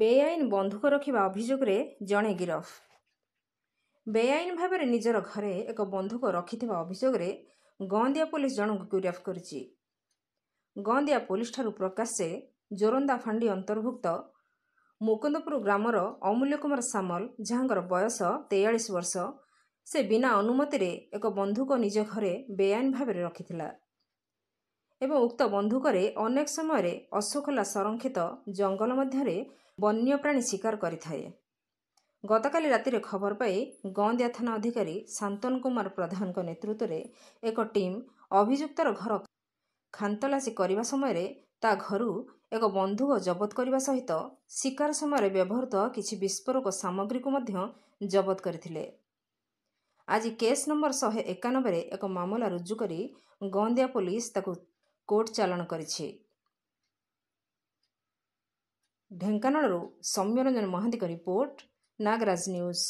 ବେଆଇନ ବନ୍ଧୁକ ରଖିବା ଅଭିଯୋଗରେ ଜଣେ ଗିରଫ। ବେଆଇନ ଭାବରେ ନିଜର ଘରେ ଏକ ବନ୍ଧୁକ ରଖିଥିବା ଅଭିଯୋଗରେ ଗଁଦିଆ ପୋଲିସ ଜଣଙ୍କୁ ଗିରଫ କରିଛି। ଗଁଦିଆ ପୋଲିସଠାରୁ ପ୍ରକାଶ ଯେ ଜୋରନ୍ଦା ଫାଣ୍ଡି ଅନ୍ତର୍ଭୁକ୍ତ ମୁକୁନ୍ଦପୁର ଗ୍ରାମର ଅମୂଲ୍ୟ କୁମାର ସାମଲ, ଯାହାଙ୍କର ବୟସ 43 ବର୍ଷ, ସେ ବିନା ଅନୁମତିରେ ଏକ ବନ୍ଧୁକ ନିଜ ଘରେ ବେଆଇନ ଭାବରେ ରଖିଥିଲା ଏବଂ ଉକ୍ତ ବନ୍ଧୁକରେ ଅନେକ ସମୟରେ ଅଶୋକଲା ସଂରକ୍ଷିତ ଜଙ୍ଗଲ ମଧ୍ୟରେ ବନ୍ୟପ୍ରାଣୀ ଶିକାର କରିଥାଏ। ଗତକାଲି ରାତିରେ ଖବର ପାଇ ଗଁଦିଆ ଥାନା ଅଧିକାରୀ ଶାନ୍ତନୁ କୁମାର ପ୍ରଧାନଙ୍କ ନେତୃତ୍ୱରେ ଏକ ଟିମ୍ ଅଭିଯୁକ୍ତର ଘର ଖାନ୍ତଲାସୀ କରିବା ସମୟରେ ତା ଘରୁ ଏକ ବନ୍ଧୁକ ଜବତ କରିବା ସହିତ ଶିକାର ସମୟରେ ବ୍ୟବହୃତ କିଛି ବିସ୍ଫୋରକ ସାମଗ୍ରୀକୁ ମଧ୍ୟ ଜବତ କରିଥିଲେ। ଆଜି କେସ୍ ନମ୍ବର 191ରେ ଏକ ମାମଲା ରୁଜୁ କରି ଗଁଦିଆ ପୋଲିସ ତାକୁ କୋର୍ଟ ଚାଲାଣ କରିଛି। ଢେଙ୍କାନାଳରୁ ସୌମ୍ୟରଞ୍ଜନ ମହାନ୍ତିଙ୍କ ରିପୋର୍ଟ, ନାଗରାଜ ନ୍ୟୁଜ୍।